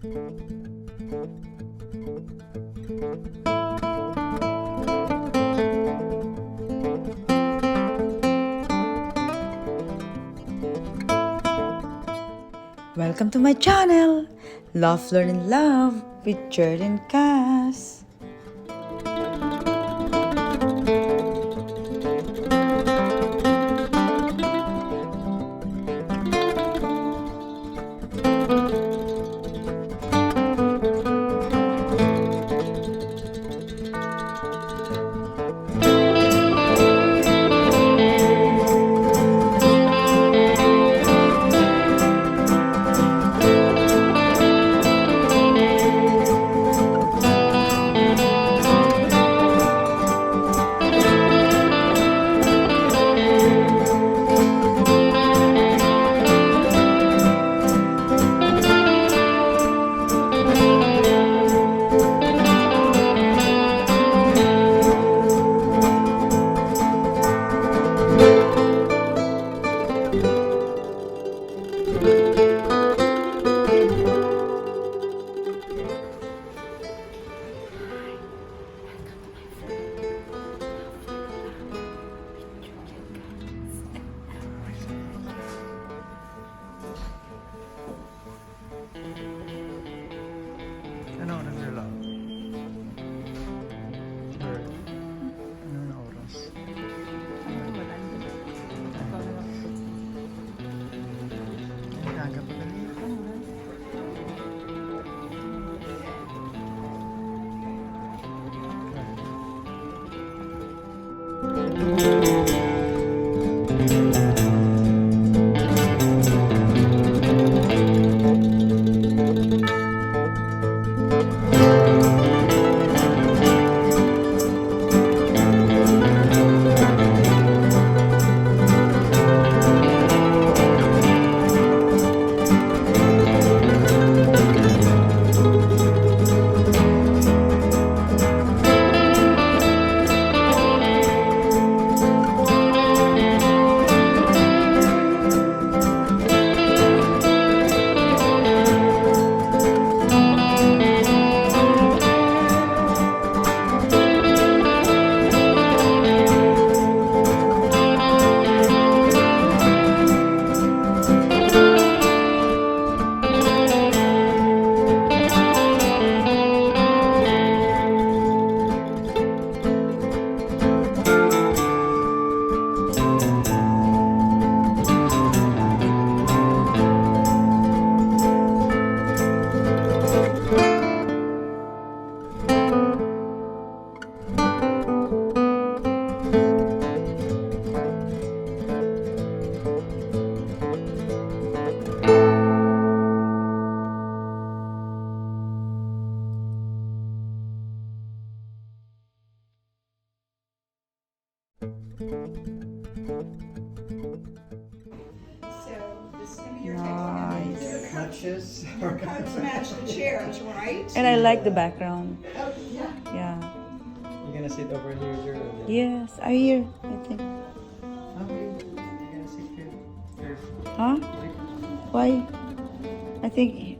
Welcome to my channel, Love, Learn, and Love with Jared and Cass. Ano oras nila? Ano oras? Kagap na Nice. matches. To match the chairs, right? And I like the background. Oh, yeah. Yeah. You're gonna sit over here, Jared? Yes, I hear. I think. You're gonna sit here first. Huh? Why? I think.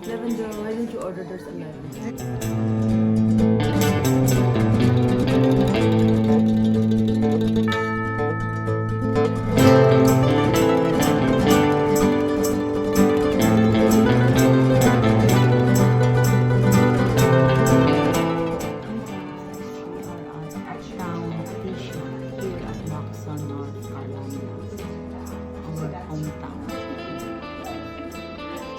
Lavender, why don't you order there's a lavender? Uptown here at Waxhaw North Carolina, our hometown.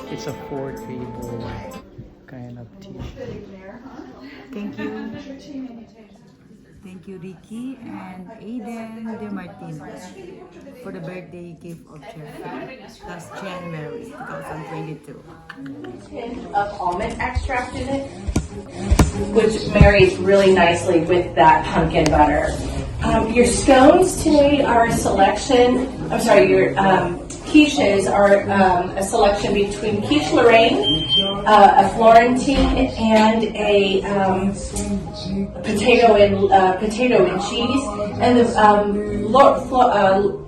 It's a 4-table kind of tea. Thank you. Thank you, Ricky and Aiden De Martinez for the birthday gift of Jeffrey last January 2022. Hint of almond extract in it, which marries really nicely with that pumpkin butter. Your scones today are a selection, your quiches are a selection between quiche Lorraine, a Florentine, and a potato and cheese. And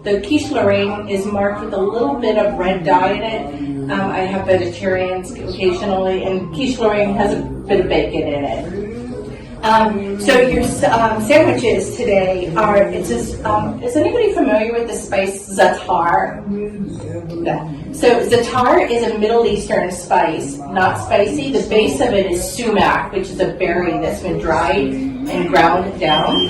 the quiche Lorraine is marked with a little bit of red dye in it. I have vegetarians occasionally, and quiche Lorraine has a bit of bacon in it. So your sandwiches today are, is anybody familiar with the spice za'atar? No. So za'atar is a Middle Eastern spice, not spicy. The base of it is sumac, which is a berry that's been dried and ground down.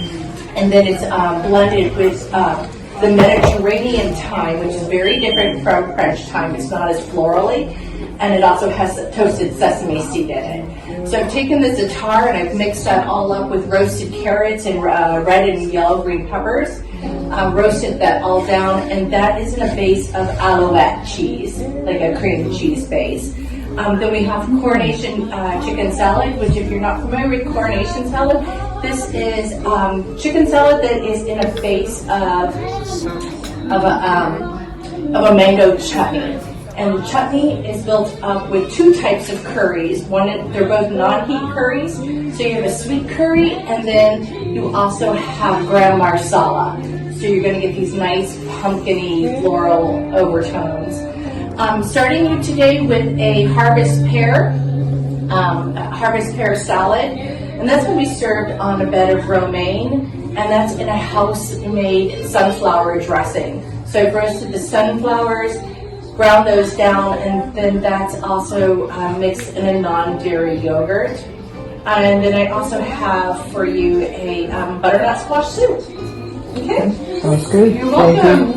And then it's blended with the Mediterranean thyme, which is very different from French thyme. It's not as florally. And it also has toasted sesame seed in it. So I've taken the za'atar and I've mixed that all up with roasted carrots and red and yellow green peppers. Roasted that all down, and that is in a base of alouette cheese, like a cream cheese base. Then we have coronation chicken salad, which if you're not familiar with coronation salad, this is chicken salad that is in a base of a mango chutney. And the chutney is built up with two types of curries. They're both non-heat curries. So you have a sweet curry, and then you also have gram marsala. So you're going to get these nice pumpkin-y floral overtones. Starting you today with a harvest pear salad, and that's going to be served on a bed of romaine, and that's in a house-made sunflower dressing. So I've roasted the sunflowers, ground those down, and then that's also mixed in a non-dairy yogurt. And then I also have for you a butternut squash soup. Okay? Sounds good. You're welcome.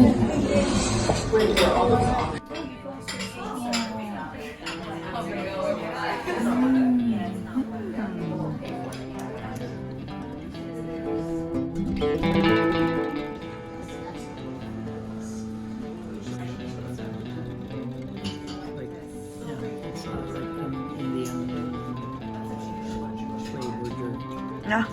It's like an Indian flavored. Yeah.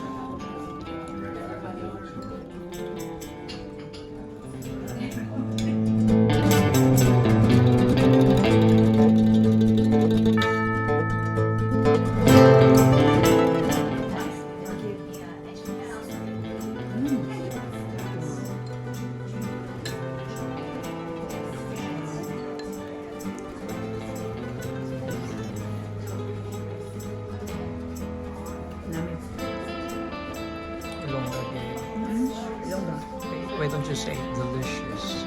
Why don't you say delicious?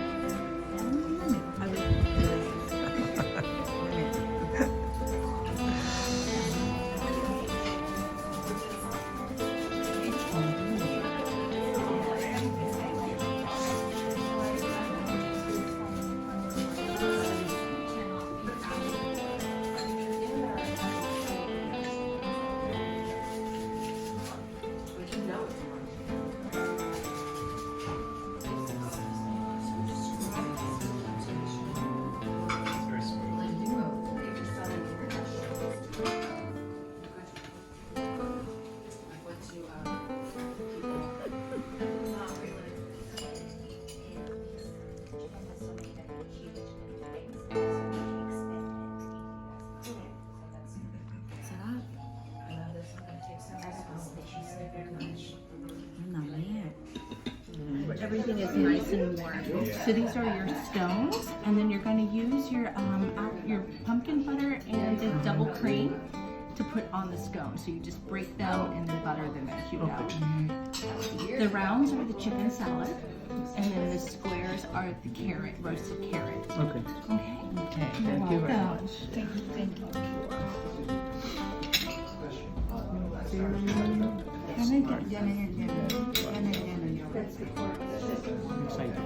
everything is nice and warm. So these are your stones, and then you're going to use your pumpkin butter and the double cream to put on the scone. So you just break them and then butter them as you go. The rounds are the chicken salad, and then the squares are the carrot, roasted carrot. Okay. Okay? Okay. Thank you very much. Thank you. I'm excited.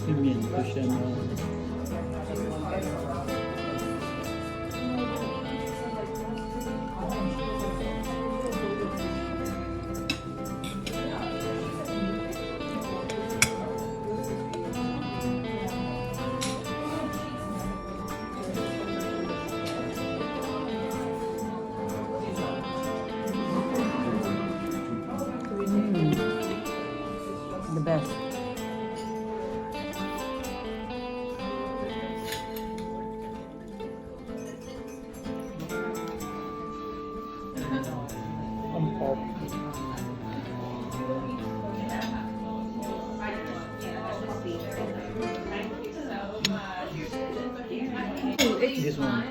Pimiento siya na. The best. This one.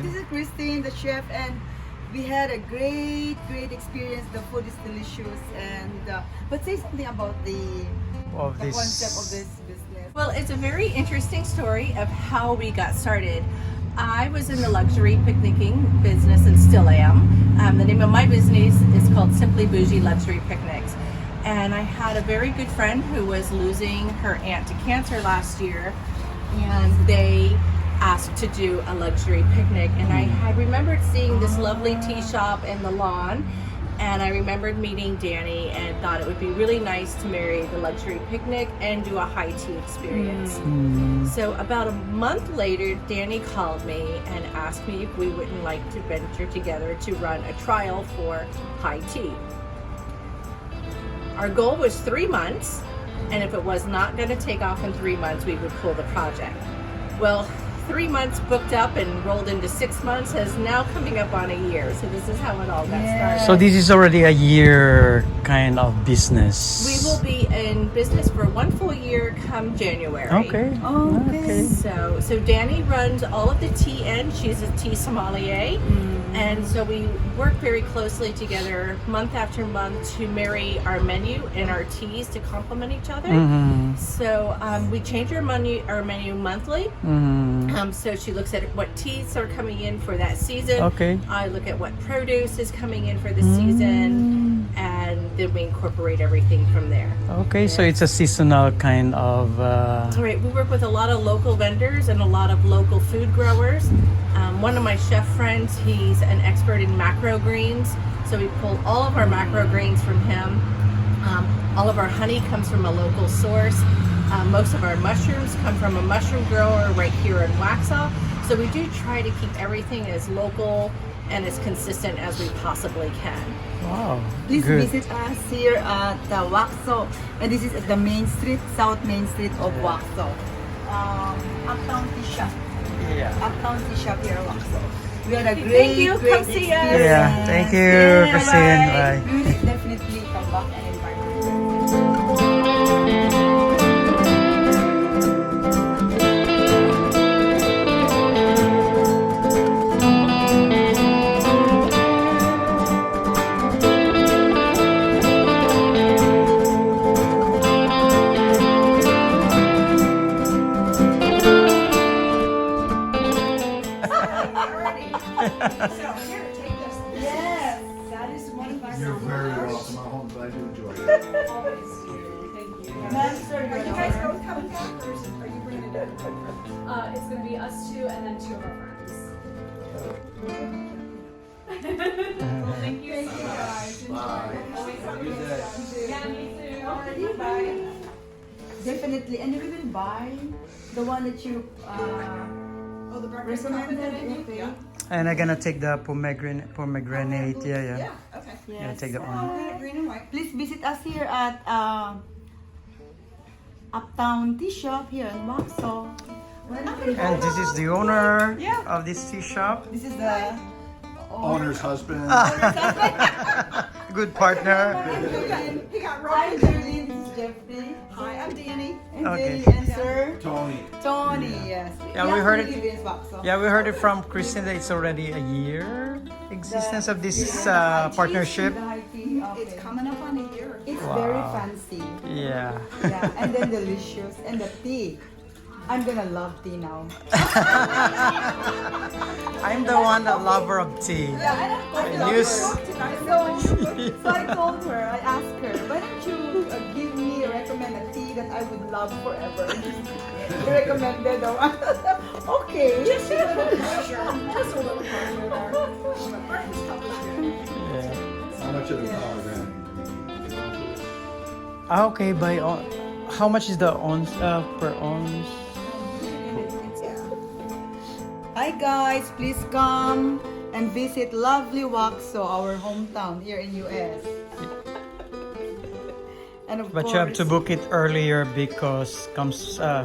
This is Christine, the chef, and we had a great experience. The food is delicious, and but say something about the concept of this business. Well, it's a very interesting story of how we got started. I was in the luxury picnicking business and still am. The name of my business is called Simply Bougie Luxury Picnics. And I had a very good friend who was losing her aunt to cancer last year, and they asked to do a luxury picnic. And I had remembered seeing this lovely tea shop in the lawn, and I remembered meeting Danny and thought it would be really nice to marry the luxury picnic and do a Hight Tea Experience. So about a month later, Danny called me and asked me if we wouldn't like to venture together to run a trial for Hight Tea. Our goal was 3 months, and if it was not going to take off in 3 months, we would pull the project. Well, 3 months booked up and rolled into 6 months is now coming up on a year. So this is how it all got started. So this is already a year kind of business. We will be in business for 1 full year come January. Okay. Okay. So Danny runs all of the tea end. She's a tea sommelier. And so we work very closely together month after month to marry our menu and our teas to complement each other. So we change our menu monthly. So she looks at what teas are coming in for that season. Okay. I look at what produce is coming in for the season, and and then we incorporate everything from there. Okay, so it's a seasonal kind of. All right, we work with a lot of local vendors and a lot of local food growers. One of my chef friends, he's an expert in macro greens, so we pull all of our macro greens from him. All of our honey comes from a local source. Most of our mushrooms come from a mushroom grower right here in Waxhaw. So we do try to keep everything as local and as consistent as we possibly can. Wow. Please Good. visit us here at Waxhaw, and this is at the main street, South Main Street of Waxhaw. Uptown Tea Shop. Yeah. Uptown Tea Shop here at Waxhaw. We had a Thank great, you. great Come see us. experience. Yeah. Thank you, Yeah, Christine. bye. Bye. We will definitely come back and invite you. Yes, that is one of my You're very welcome. I'm glad you enjoyed it. Ma'am, sir, Are you guys both coming back, or are you bringing it in? It's gonna be us two and then two of our friends. Thank you so much. Bye. Yeah, me too. Alrighty, bye. Definitely, and we will buy the one that you Oh, the breakfast coffee recommended. thing? Okay. And I'm gonna take the pomegranate. Yeah, yeah. Yeah, okay. Yeah, take that one. Green and white. Please visit us here at Uptown Tea Shop here in Waxhaw. And this is the owner Yeah. of this tea shop. This is the Owner's husband. Good partner. He got Hi, rolled. Julie. This is Jeffrey. Hi, I'm Danny. And Okay. Jenny and Sir Tony. Tony. Yes. Yeah, we heard it. live in Waxhaw. Yeah, we heard it from Christine that it's already a year existence of this partnership. The Hight Tea. Okay. It's coming up on a year. It's very fancy. Yeah. Yeah, and then delicious. And the tea. I'm gonna love tea now. I'm the one that lover of tea. I use- So I told her, I asked her, why don't you give me, recommend a tea that I would love forever? She recommended the one. Okay. Just a little pressure. Just a little pressure there. Breakfast cup is good. Yeah. How much of the power Okay, how much is the ounce per ounce? Hi guys, please come and visit lovely Waxhaw, our hometown here in US. And of But course, you have to book it earlier because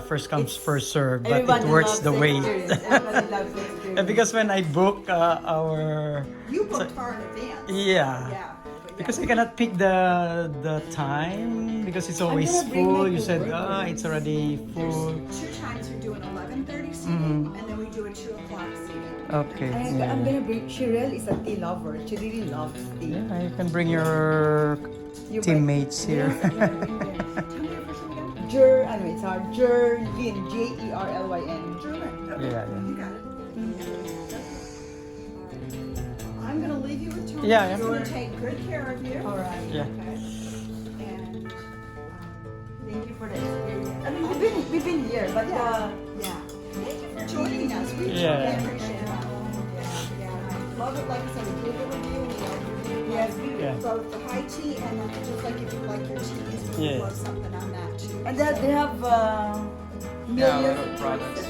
first comes first serve. But it everybody works loves the wait. experience. Everybody loves the experience. Because when I book our You booked far in advance. yeah. Yeah. Because I cannot pick the time because it's always gonna bring full. my You said coworker. it's already full. Two times we do an 11:30 seating, and then we do a 2 o'clock seating. Okay. I'm Yeah. gonna bring. Shirelle is a tea lover. She really loves tea. Yeah, you can bring your You teammates here. It's our Jerlyn, Jerlyn. Yeah, You got it. I'm gonna leave you with Tony. Yeah, yeah. He's gonna take good care of you. All right. Yeah. Okay. And Thank you for the experience. I mean, we've been here, but yeah. Thank you for joining us. We Yeah. truly appreciate it. Yeah. Love it. Like I said, we did the review. We love your review. Yes. Yeah. Both the high tea and then just like if you like your teas, we Yeah. love something on that too. and that they have millions of products.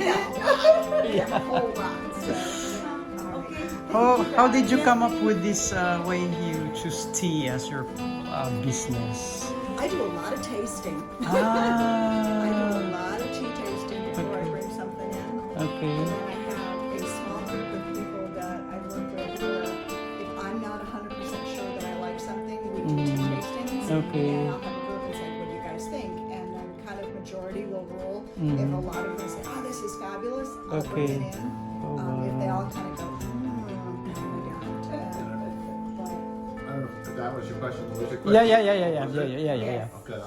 Yeah. A whole lot. So, How did you come up with this way you choose tea as your business? I do a lot of tasting. I do a Ah, lot of tea tasting before I bring something in. okay. And then I have a small group of people that I work with where if I'm not 100% sure that I like something, we do tea tastings. Okay. And I'll have a group and say, what do you guys think? And then kind of majority will rule. If a lot of them say, oh, this is fabulous, I'll bring Okay. it in. Oh, If they wow. all kind of go, I don't. But I don't know if that was your question. What was your question? Yeah. Okay,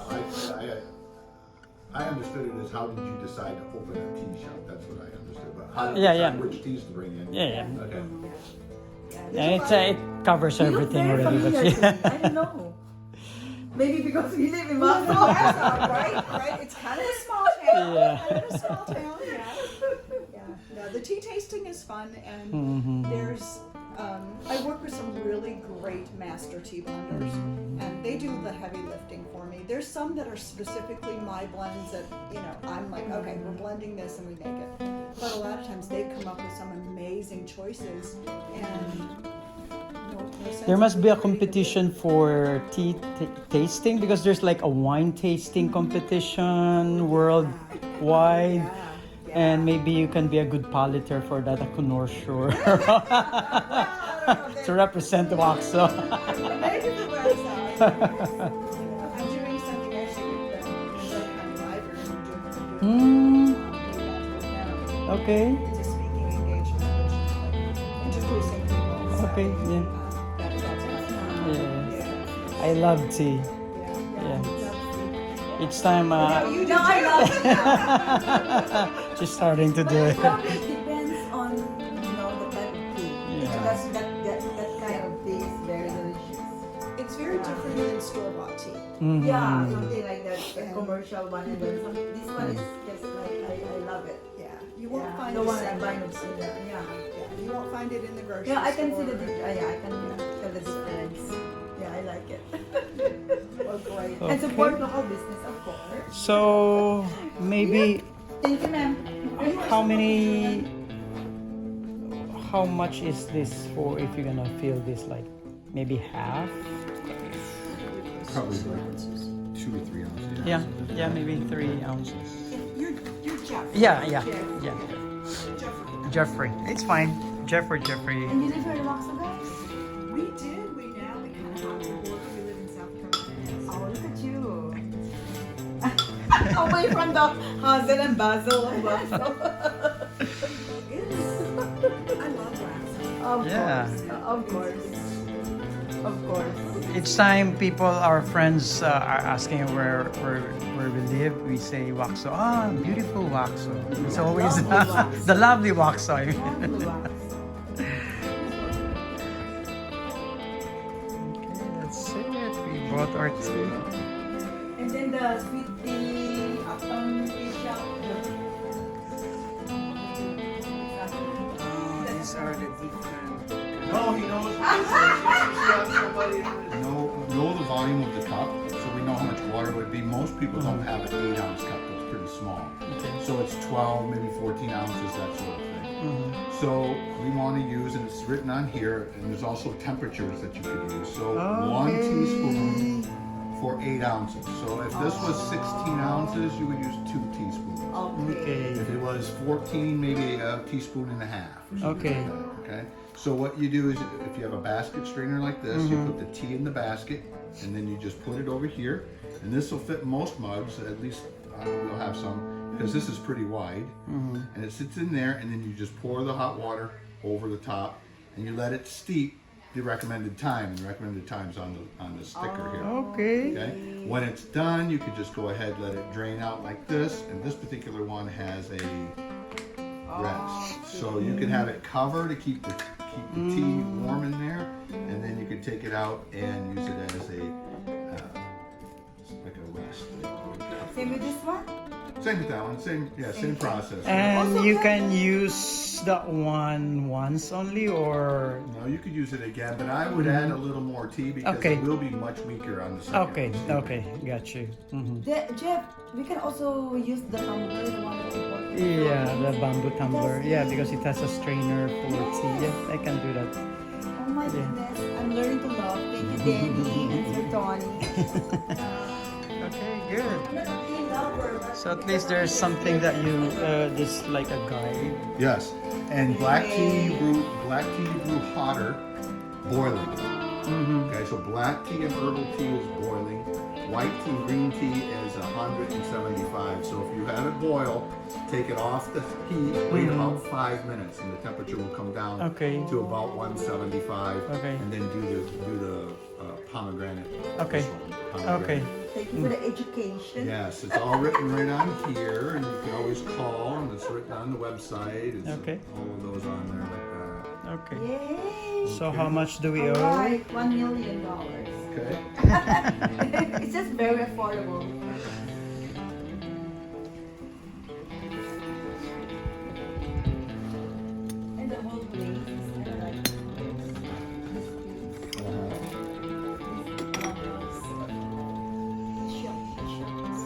I understood it as how did you decide to open a tea shop? That's what I understood. But how did you Yeah, decide yeah. which teas to bring in? Yeah. Okay. And it covers You look everything very already. familiar But to me. I don't know. Maybe because we live in Well, Waxhaw. Waxhaw, right? It's kind of a small town. Yeah. Kind of a small town, yeah. Yeah. No, the tea tasting is fun, and there's. I work with some really great master tea blenders, and they do the heavy lifting for me. There's some that are specifically my blends that, you know, I'm like, okay, we're blending this and we make it. But a lot of times they come up with some amazing choices, and no sense There must be a of competition for tea tasting, because there's like a wine tasting competition worldwide. Yeah. And maybe you can be a good palater for that, a connoisseur, to represent Waxhaw. Maybe the website. I'm doing something actually with the library. Okay. It's a speaking engagement, which is like introducing people. So, Okay, yeah. That's fun. Yeah. I love tea. Yeah. Each time You No, I love it. she's starting to do But it. it probably depends on, you know, the type of tea. Yeah. Because that kind of tea is very delicious. It's very different than store-bought tea. Yeah, something like that, a commercial one, and then this one is just like, I love it. Yeah. You won't Yeah, find the the one I same. buy in the Yeah. You won't find it in the grocery Yeah, I can see store. the difference. Yeah, I can tell the difference. Yeah, I like it. Oh, great. And support local business, of course. So maybe Thank you, ma'am. how much is this for, if you're gonna fill this, like maybe half? Probably like 2 or 3 ounces. Yeah, maybe 3 ounces. You're Jeff. Yeah. Jeffrey. Jeffrey, it's fine. Jeffrey. And you live here in Waxhaw, guys? We did. We now we kind of have to work. We live in South Carolina. Oh, look at you. Away from the hustle and bustle of Waxhaw. I love wax. Of course. Each time our friends are asking where we live, we say Waxhaw. Ah, beautiful Waxhaw. It's always Lovely Waxhaw. the lovely Waxhaw. I mean. Lovely wax. Okay, that's it. We bought our tea. And then the sweet tea, Uptown tea shop. These are the different. No, he knows. Know the volume of the cup, so we know how much water would be. Most people don't have an 8-ounce cup. That's pretty small. Okay. So it's 12, maybe 14 ounces, that sort of thing. So we want to use, and it's written on here, and there's also temperatures that you could use. So 1 teaspoon for 8 ounces. So if this was 16 ounces, you would use 2 teaspoons. Okay. If it was 14, maybe a teaspoon and a half. Or something Okay. like that, okay. So what you do is, if you have a basket strainer like this, you put the tea in the basket, and then you just put it over here, and this will fit most mugs. At least we'll have some, because this is pretty wide, and it sits in there, and then you just pour the hot water over the top, and you let it steep the recommended time, and the recommended time's on the sticker here. Okay. Okay. When it's done, you could just go ahead, let it drain out like this, and this particular one has a rest, so you can have it cover to keep the tea warm in there, and then you could take it out and use it as a like a rest. Same with this one? Same with that one. Same process. And you can use that one once only, or No, you could use it again, but I would add a little more tea because Okay. it will be much weaker on the second. okay, got you. Jeff, we can also use the tumbler, the one that you bought. Yeah, the bamboo tumbler. Yeah, because it has a strainer for tea. Yeah, I can do that. Oh my goodness, I'm learning to love. Thank you, Danny and Sir Tony. Okay, good. So at least there's something that you, just like a guide. Yes, and black tea you brew hotter, boiling. Okay, so black tea and herbal tea is boiling. White tea, green tea is 175. So if you have it boil, take it off the heat, wait about 5 minutes, and the temperature will come down Okay. to about 175. Okay. And then do the pomegranate. Okay. this one, pomegranate. Okay. Thank you for the education. Yes, it's all written right on here, and you can always call, and it's written on the website. It's Okay. all of those on there like that. Okay. Yay! So how much do we owe? Alright, $1 million. Okay. It's just very affordable. And the whole place is kind of like this piece. Shells.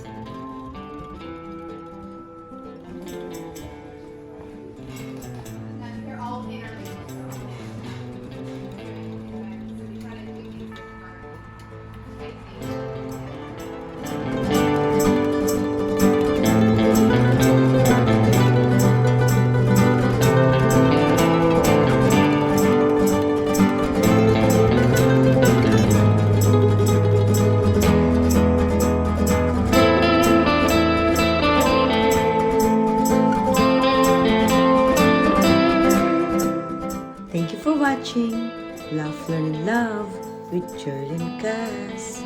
They're all interlinked. Thank you for watching Laugh, Learn, and Love with Jordan Cass.